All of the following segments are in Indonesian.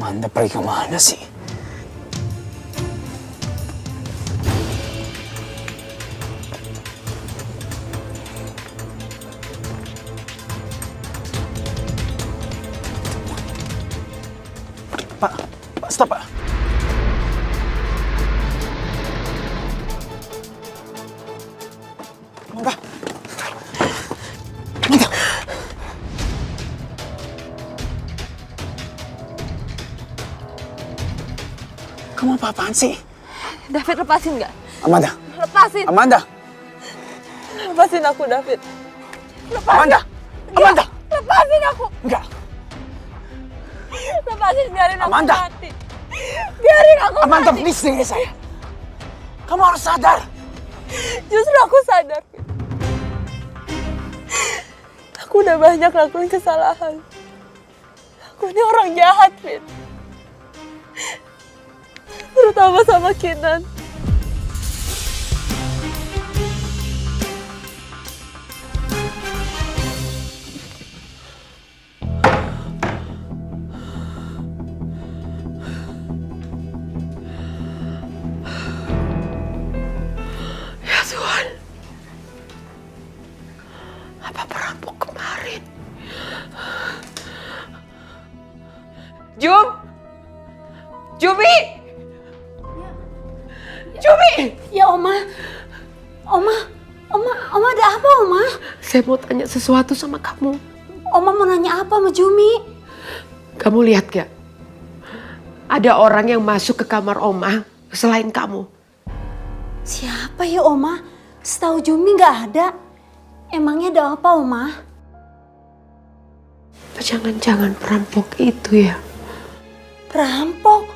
Anda pergi kemana sih? Pak, stop Pak. Amanda. Amanda. Kamu apa-apaan sih? David, lepasin nggak? Amanda. Lepasin. Amanda. Lepasin aku, David. Lepasin. Amanda. Amanda. Lepasin aku. Enggak. Lepasin, biarin aku Amanda. mati. Biarin aku Amanda, mati. please dengerin saya. Kamu harus sadar. Justru aku sadar, Fit. Aku udah banyak lakuin kesalahan. Aku ini orang jahat, Fit. Terutama sama Kinan. Ya Tuhan, apa perampok kemarin? Jumi! Jumi! Ya Oma, Oma ada apa Oma? Saya mau tanya sesuatu sama kamu. Oma mau nanya apa sama Jumi? Kamu lihat gak? Ada orang yang masuk ke kamar Oma selain kamu. Siapa ya Oma? Setahu Jumi nggak ada. Emangnya ada apa Oma? Jangan-jangan perampok itu ya? Perampok?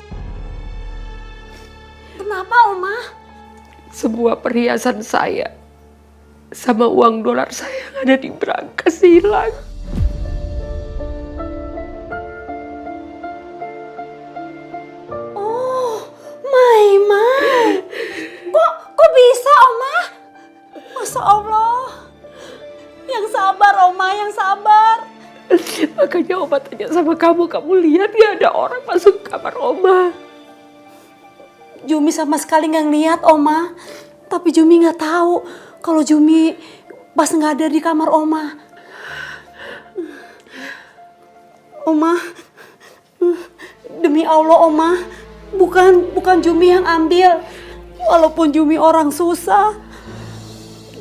Kenapa Oma? Sebuah perhiasan saya sama uang dolar saya yang ada di berangkas hilang. Oh, Maiman. Kok bisa Oma? Masya Allah. Yang sabar Oma, yang sabar. Makanya Oma tanya sama kamu lihat gak ada orang masuk ke kamar Oma? Jumi sama sekali nggak ngeliat Oma. Tapi Jumi nggak tahu kalau Jumi pas nggak ada di kamar Oma. Oma, demi Allah Oma, bukan Jumi yang ambil. Walaupun Jumi orang susah,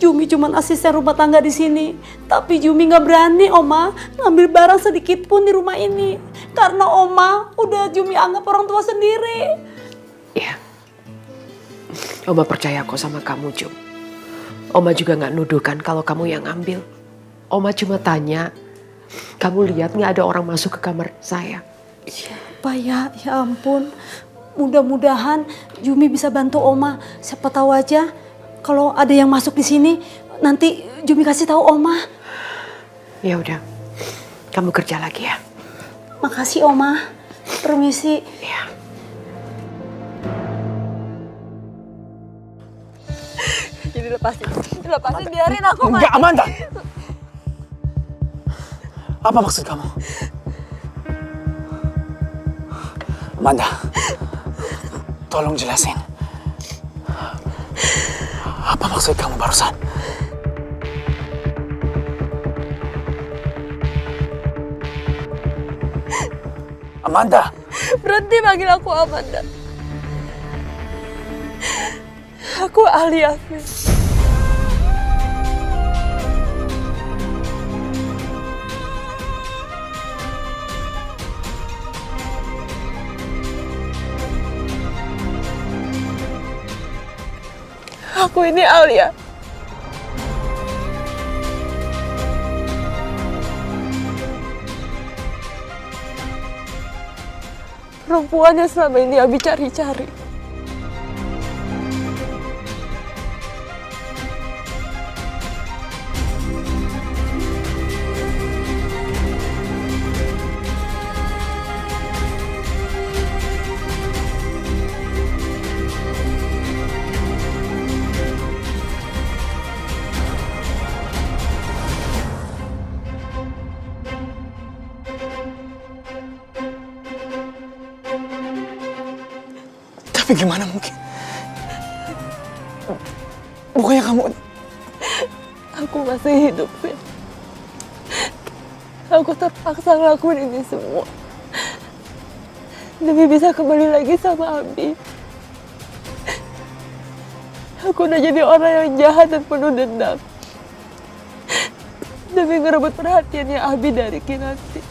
Jumi cuma asisten rumah tangga di sini. Tapi Jumi nggak berani Oma ngambil barang sedikit pun di rumah ini karena Oma udah Jumi anggap orang tua sendiri. Ya, Oma percaya kok sama kamu, Jum. Oma juga gak nuduhkan kalau kamu yang ambil. Oma cuma tanya, kamu lihat gak ada orang masuk ke kamar saya? Siapa ya? Ya ampun. Mudah-mudahan Jumi bisa bantu Oma. Siapa tahu aja kalau ada yang masuk di sini, nanti Jumi kasih tahu Oma. Ya udah, kamu kerja lagi ya. Makasih Oma. Permisi. Ya. Jadi lepasin, biarin aku mati. Enggak, Amanda. Apa maksud kamu? Amanda, tolong jelasin. Apa maksud kamu barusan? Amanda! Berhenti panggil aku Amanda. Aku ahli Hafiz. Aku ini Alia. Perempuan yang selama ini Abi cari-cari. Tapi gimana mungkin? Bukannya kamu... Aku masih hidup, Fit. Aku terpaksa ngelakuin ini semua demi bisa kembali lagi sama Abi. Aku udah jadi orang yang jahat dan penuh dendam demi ngerebut perhatiannya Abi dari Kinanti.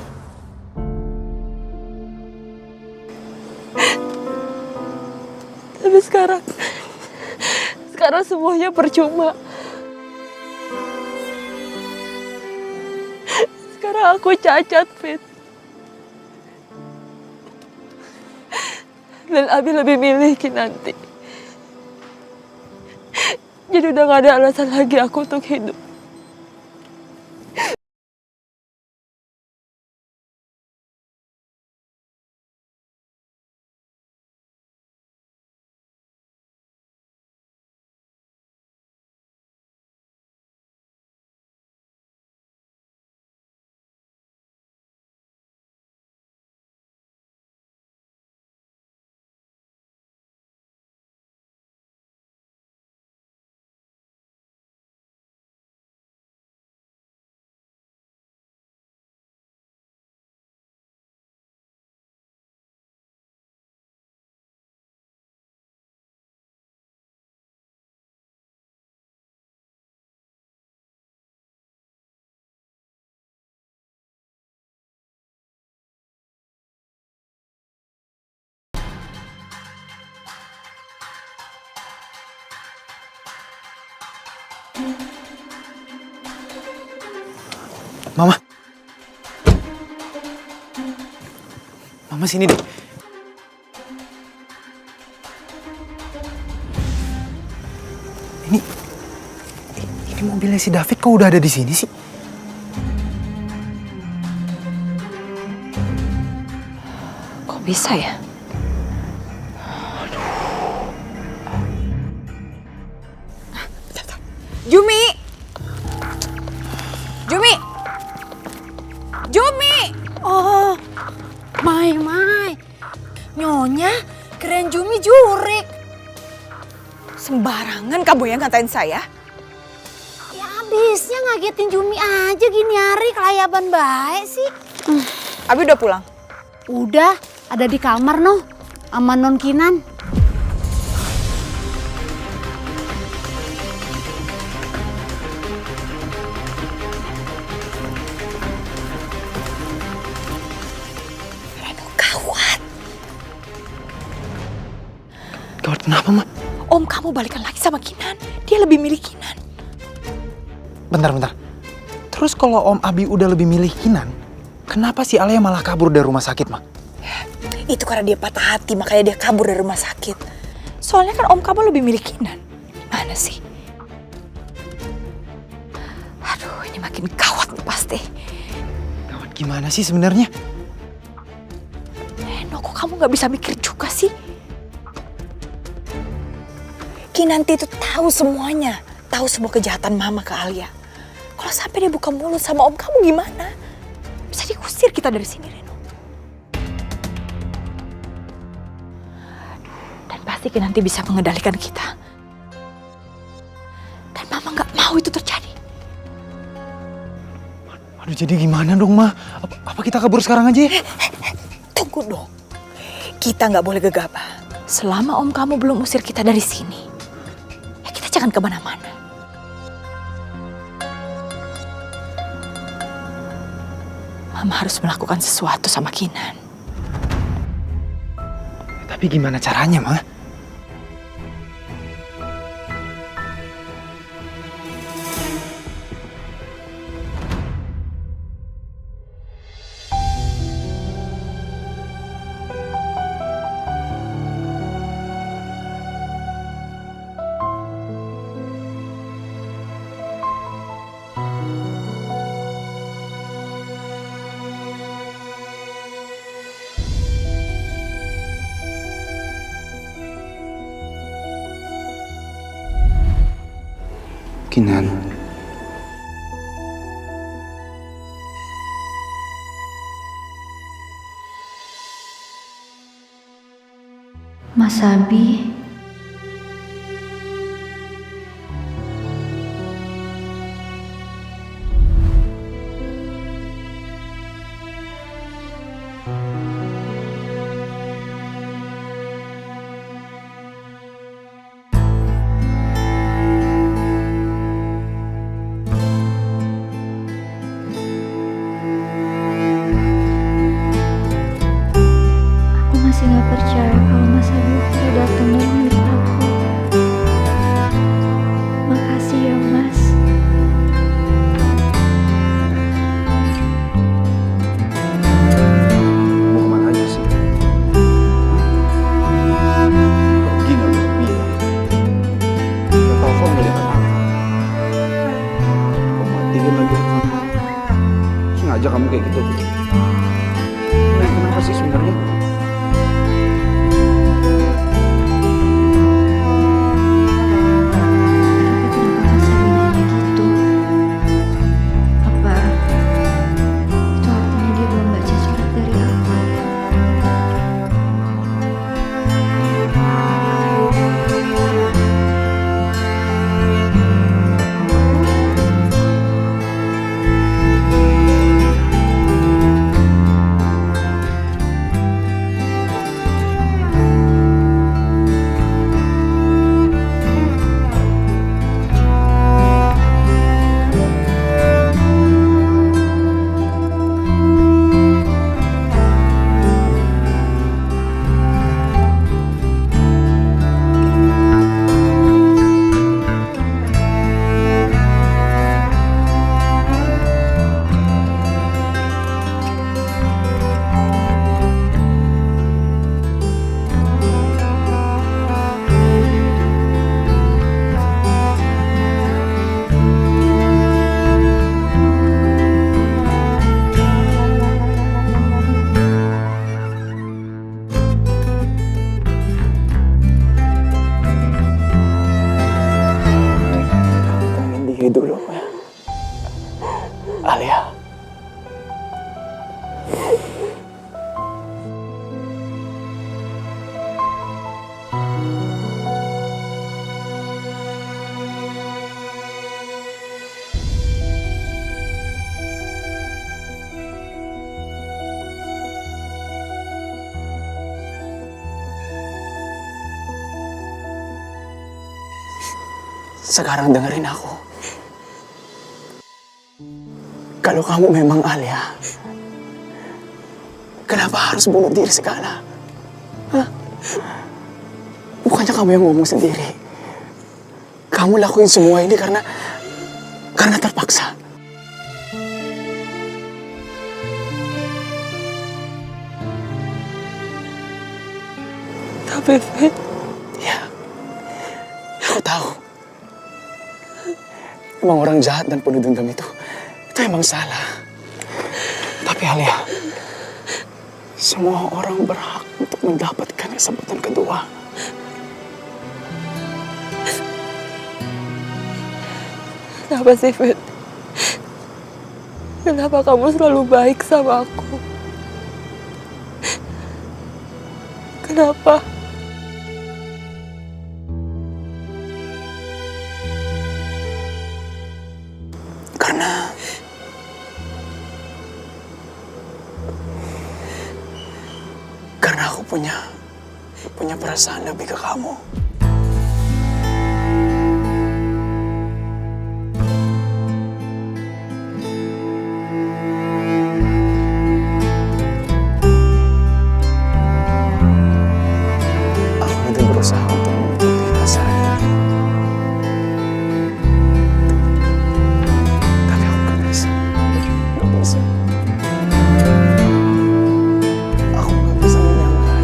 Tapi sekarang semuanya percuma. Sekarang aku cacat, Fit. Dan Abi lebih milih Kinanti. Jadi udah gak ada alasan lagi aku untuk hidup. Mama. Mama sini deh. Ini mobilnya si David kok udah ada di sini sih? Kok bisa ya? Jumi! Jumi! Jumi! Oh, Mai. Nyonya, keren Jumi jurik. Sembarangan kamu yang ngatain saya. Ya abisnya ngagetin Jumi aja gini hari kelayaban baik sih. Abi udah pulang? Udah, ada di kamar noh, sama Non Kinan. Gawat kenapa, Ma? Om kamu balikan lagi sama Kinan. Dia lebih milih Kinan. Bentar. Terus kalau Om Abi udah lebih milih Kinan, kenapa si Alia malah kabur dari rumah sakit, Ma? Itu karena dia patah hati, makanya dia kabur dari rumah sakit. Soalnya kan om kamu lebih milih Kinan. Gimana sih? Aduh, ini makin gawat nih pasti. Gawat gimana sih sebenarnya? Eno, kok kamu gak bisa mikir juga sih? Kinanti itu tahu semuanya. Tahu semua kejahatan mama ke Alia. Kalau sampai dia buka mulut sama om kamu gimana? Bisa diusir kita dari sini, Reno. Dan pasti Kinanti bisa mengendalikan kita. Dan mama gak mau itu terjadi. Aduh, jadi gimana dong, Ma? Apa kita kabur sekarang aja ya? Tunggu dong. Kita gak boleh gegabah. Selama om kamu belum usir kita dari sini, ya kita jangan kemana-mana. Mama harus melakukan sesuatu sama Kinan. Tapi gimana caranya, Ma? Kinan. Mas Abi. Aku masih gak percaya kalau Mas Abi udah datang dan meluk aku. Makasih ya Mas. Mau kemana aja sih? Pergi nggak bisa bilang. Udah telepon gak diangkat-angkat. Kau matiin lagi handphone. Sengaja kamu kayak gitu tuh. Nah, kenapa sih sebenarnya? Tapi kenapa Mas Abi nanya gitu? Apa itu artinya dia belum baca surat dari aku? Pengen dia dulu ya. Alia. Sekarang dengerin aku. Kalau kamu memang Alia, kenapa harus bunuh diri segala? Hah? Bukannya kamu yang ngomong sendiri. Kamu lakuin semua ini karena terpaksa. Tapi Fit, Ya, aku tahu. Emang orang jahat dan penuh dendam itu emang salah. Tapi Alia, semua orang berhak untuk mendapatkan kesempatan kedua. kenapa sih Fit? Kenapa kamu selalu baik sama aku? Kenapa? Karena aku punya perasaan lebih ke kamu. Aku udah berusaha untuk menutupi perasaan ini. Tapi aku gak bisa. Gak bisa. Aku gak bisa menyangka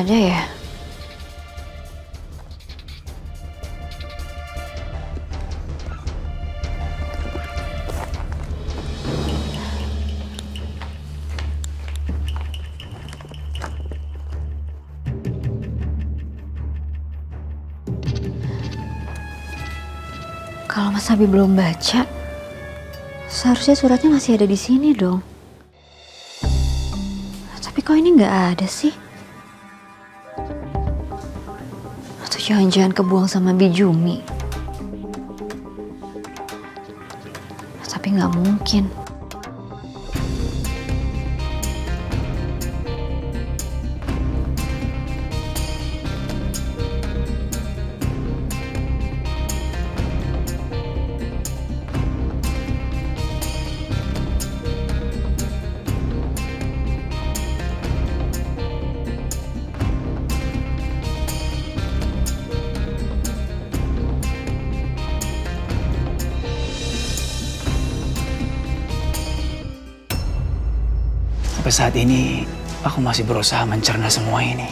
ada ya? Kalau Mas Abi belum baca, seharusnya suratnya masih ada di sini dong. Tapi kok ini nggak ada sih? Atau jangan-jangan kebuang sama Bijumi? Tapi nggak mungkin. Sampai saat ini, aku masih berusaha mencerna semua ini.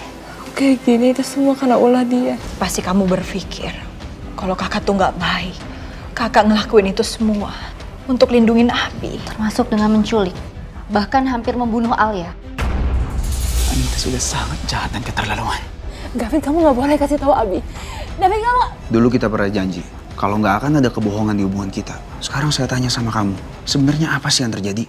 Kayak gini itu semua karena ulah dia. Pasti kamu berpikir kalau kakak tuh nggak baik. Kakak ngelakuin itu semua untuk lindungin Abi. Termasuk dengan menculik, bahkan hampir membunuh Alia. Anita sudah sangat jahat dan keterlaluan. Gavin, kamu nggak boleh kasih tahu Abi. Gavin, kamu... Dulu kita pernah janji, kalau nggak akan ada kebohongan di hubungan kita. Sekarang saya tanya sama kamu, sebenarnya apa sih yang terjadi?